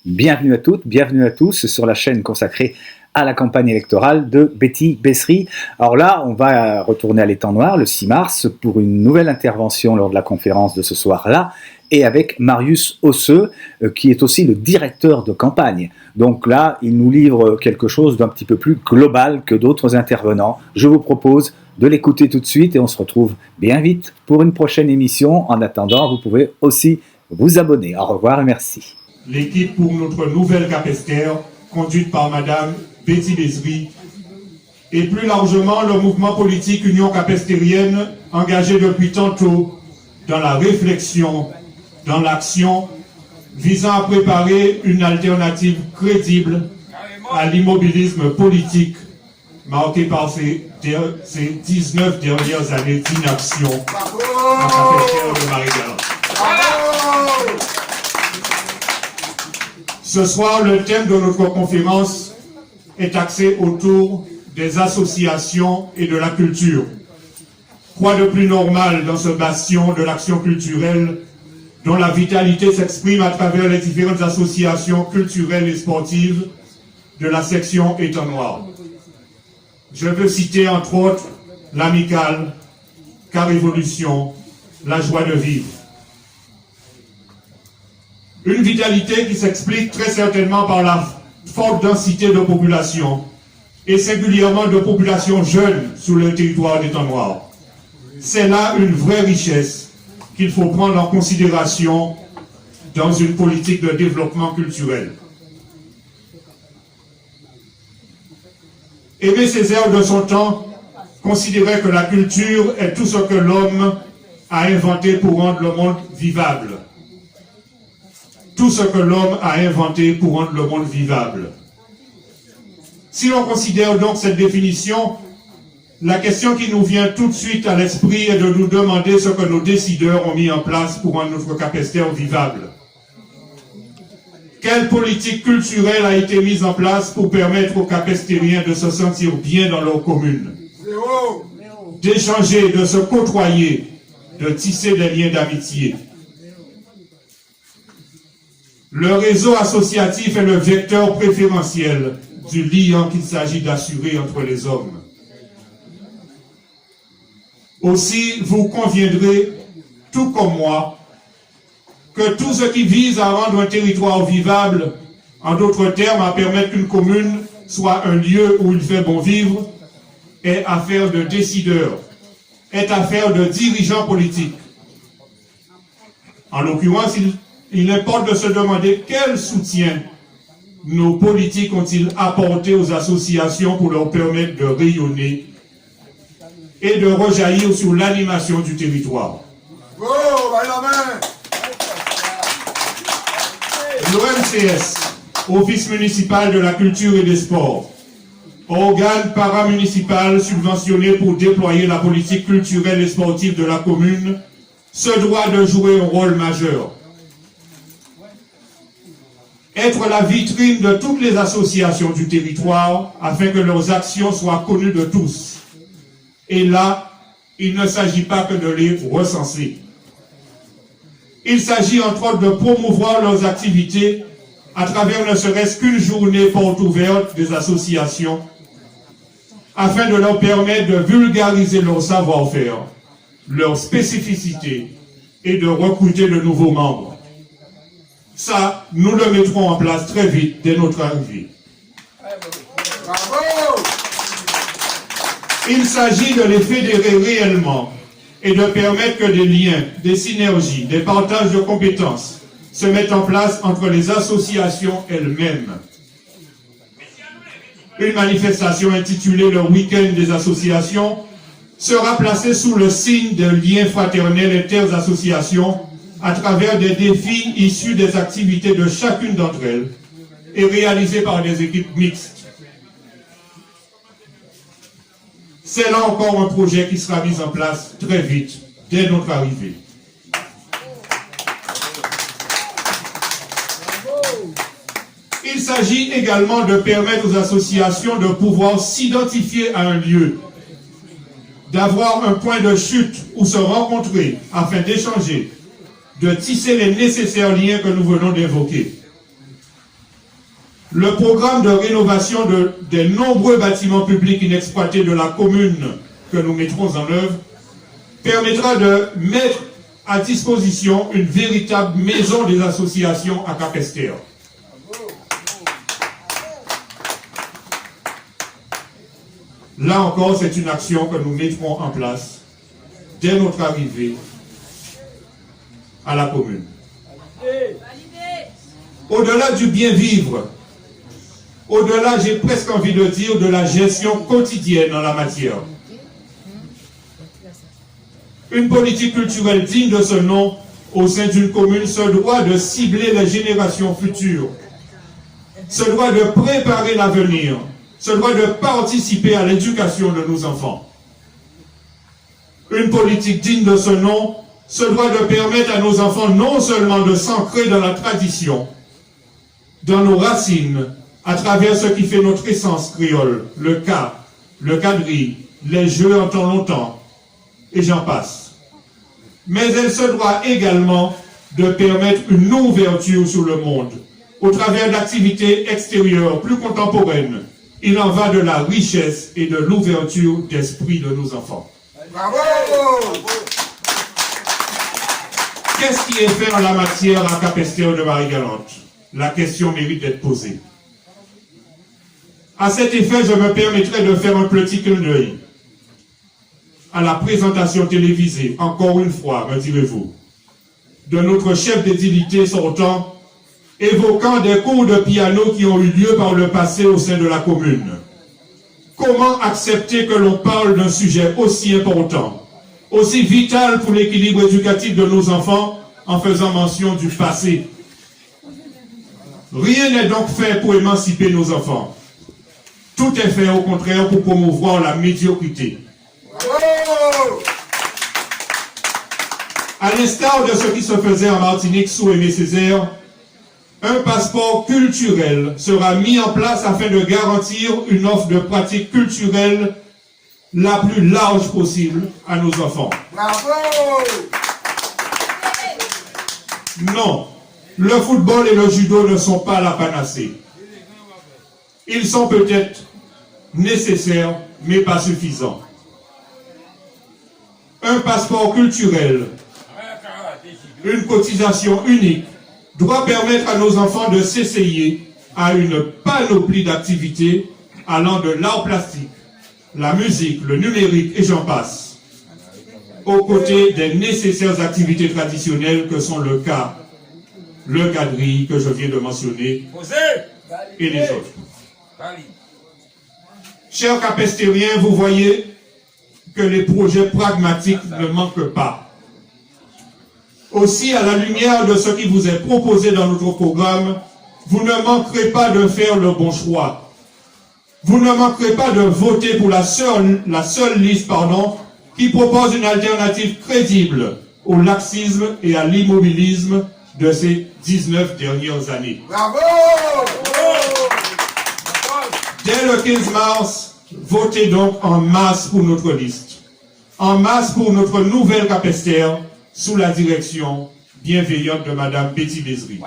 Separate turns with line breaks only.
Bienvenue à toutes, bienvenue à tous sur la chaîne consacrée à la campagne électorale de Betty Bessery. Alors là, on va retourner à l'étang noir le 6 mars pour une nouvelle intervention lors de la conférence de ce soir-là, et avec Marius Osseux, qui est aussi le directeur de campagne. Donc là, il nous livre quelque chose d'un petit peu plus global que d'autres intervenants. Je vous propose de l'écouter tout de suite et on se retrouve bien vite pour une prochaine émission. En attendant, vous pouvez aussi vous abonner. Au revoir et merci.
L'équipe pour notre nouvelle Capesterre, conduite par Madame Betty Bessery, et plus largement le mouvement politique Union Capestérienne, engagé depuis tantôt dans la réflexion, dans l'action, visant à préparer une alternative crédible à l'immobilisme politique marqué par ces 19 dernières années d'inaction en Capesterre de Marie-Galante. Ce soir, le thème de notre conférence est axé autour des associations et de la culture. Quoi de plus normal dans ce bastion de l'action culturelle dont la vitalité s'exprime à travers les différentes associations culturelles et sportives de la section Étang Noir. Je veux citer entre autres l'Amicale, Car Évolution, la joie de vivre. Une vitalité qui s'explique très certainement par la forte densité de population, et singulièrement de population jeune sur le territoire d'Étang Noir. C'est là une vraie richesse qu'il faut prendre en considération dans une politique de développement culturel. Aimé Césaire de son temps considérait que la culture est tout ce que l'homme a inventé pour rendre le monde vivable. Tout ce que l'homme a inventé pour rendre le monde vivable. Si l'on considère donc cette définition, la question qui nous vient tout de suite à l'esprit est de nous demander ce que nos décideurs ont mis en place pour rendre notre Capesterre vivable. Quelle politique culturelle a été mise en place pour permettre aux Capestériens de se sentir bien dans leur commune, d'échanger, de se côtoyer, de tisser des liens d'amitié? Le réseau associatif est le vecteur préférentiel du lien qu'il s'agit d'assurer entre les hommes. Aussi, vous conviendrez, tout comme moi, que tout ce qui vise à rendre un territoire vivable, en d'autres termes, à permettre qu'une commune soit un lieu où il fait bon vivre, est affaire de décideurs, est affaire de dirigeants politiques. En l'occurrence, il importe de se demander quel soutien nos politiques ont-ils apporté aux associations pour leur permettre de rayonner et de rejaillir sur l'animation du territoire. L'OMCS, Office municipal de la culture et des sports, organe paramunicipal subventionné pour déployer la politique culturelle et sportive de la commune, se doit de jouer un rôle majeur. Être la vitrine de toutes les associations du territoire afin que leurs actions soient connues de tous. Et là, il ne s'agit pas que de les recenser. Il s'agit entre autres de promouvoir leurs activités à travers ne serait-ce qu'une journée porte ouverte des associations afin de leur permettre de vulgariser leur savoir-faire, leur spécificité et de recruter de nouveaux membres. Ça, nous le mettrons en place très vite dès notre arrivée. Bravo! Il s'agit de les fédérer réellement et de permettre que des liens, des synergies, des partages de compétences se mettent en place entre les associations elles-mêmes. Une manifestation intitulée le Week-end des associations sera placée sous le signe de liens fraternels inter-associations à travers des défis issus des activités de chacune d'entre elles et réalisés par des équipes mixtes. C'est là encore un projet qui sera mis en place très vite, dès notre arrivée. Il s'agit également de permettre aux associations de pouvoir s'identifier à un lieu, d'avoir un point de chute où se rencontrer afin d'échanger, de tisser les nécessaires liens que nous venons d'évoquer. le programme de rénovation des nombreux bâtiments publics inexploités de la commune que nous mettrons en œuvre permettra de mettre à disposition une véritable maison des associations à Capesterre. Là encore, c'est une action que nous mettrons en place dès notre arrivée à la commune. Au-delà du bien vivre, au-delà, j'ai presque envie de dire, de la gestion quotidienne en la matière, une politique culturelle digne de ce nom au sein d'une commune se doit de cibler les générations futures, se doit de préparer l'avenir, se doit de participer à l'éducation de nos enfants. Une politique digne de ce nom se doit de permettre à nos enfants non seulement de s'ancrer dans la tradition, dans nos racines, à travers ce qui fait notre essence créole, le cas, le quadrille, les jeux en temps longtemps, et j'en passe. Mais elle se doit également de permettre une ouverture sur le monde, au travers d'activités extérieures plus contemporaines. Il en va de la richesse et de l'ouverture d'esprit de nos enfants.
Bravo!
Qu'est-ce qui est fait en la matière à Capesterre de Marie-Galante? La question mérite d'être posée. À cet effet, je me permettrai de faire un petit clin d'œil à la présentation télévisée, encore une fois, me direz-vous, de notre chef d'édilité sortant, évoquant des cours de piano qui ont eu lieu par le passé au sein de la commune. Comment accepter que l'on parle d'un sujet aussi important, aussi vital pour l'équilibre éducatif de nos enfants, en faisant mention du passé? Rien n'est donc fait pour émanciper nos enfants. Tout est fait au contraire pour promouvoir la médiocrité. À l'instar de ce qui se faisait en Martinique sous Aimé Césaire, un passeport culturel sera mis en place afin de garantir une offre de pratiques culturelles la plus large possible à nos enfants.
Bravo!
Non, le football et le judo ne sont pas la panacée. Ils sont peut-être nécessaires, mais pas suffisants. Un passeport culturel, une cotisation unique, doit permettre à nos enfants de s'essayer à une panoplie d'activités allant de l'art plastique, la musique, le numérique et j'en passe, aux côtés des nécessaires activités traditionnelles que sont le cas, le quadrille que je viens de mentionner et les autres. Chers capestériens, vous voyez que les projets pragmatiques ne manquent pas. Aussi, à la lumière de ce qui vous est proposé dans notre programme, vous ne manquerez pas de faire le bon choix. Vous ne manquerez pas de voter pour la seule liste qui propose une alternative crédible au laxisme et à l'immobilisme de ces 19 dernières années.
Bravo!
Dès le 15 mars, votez donc en masse pour notre liste. En masse pour notre nouvelle Capesterre, sous la direction bienveillante de Madame Betty Besry.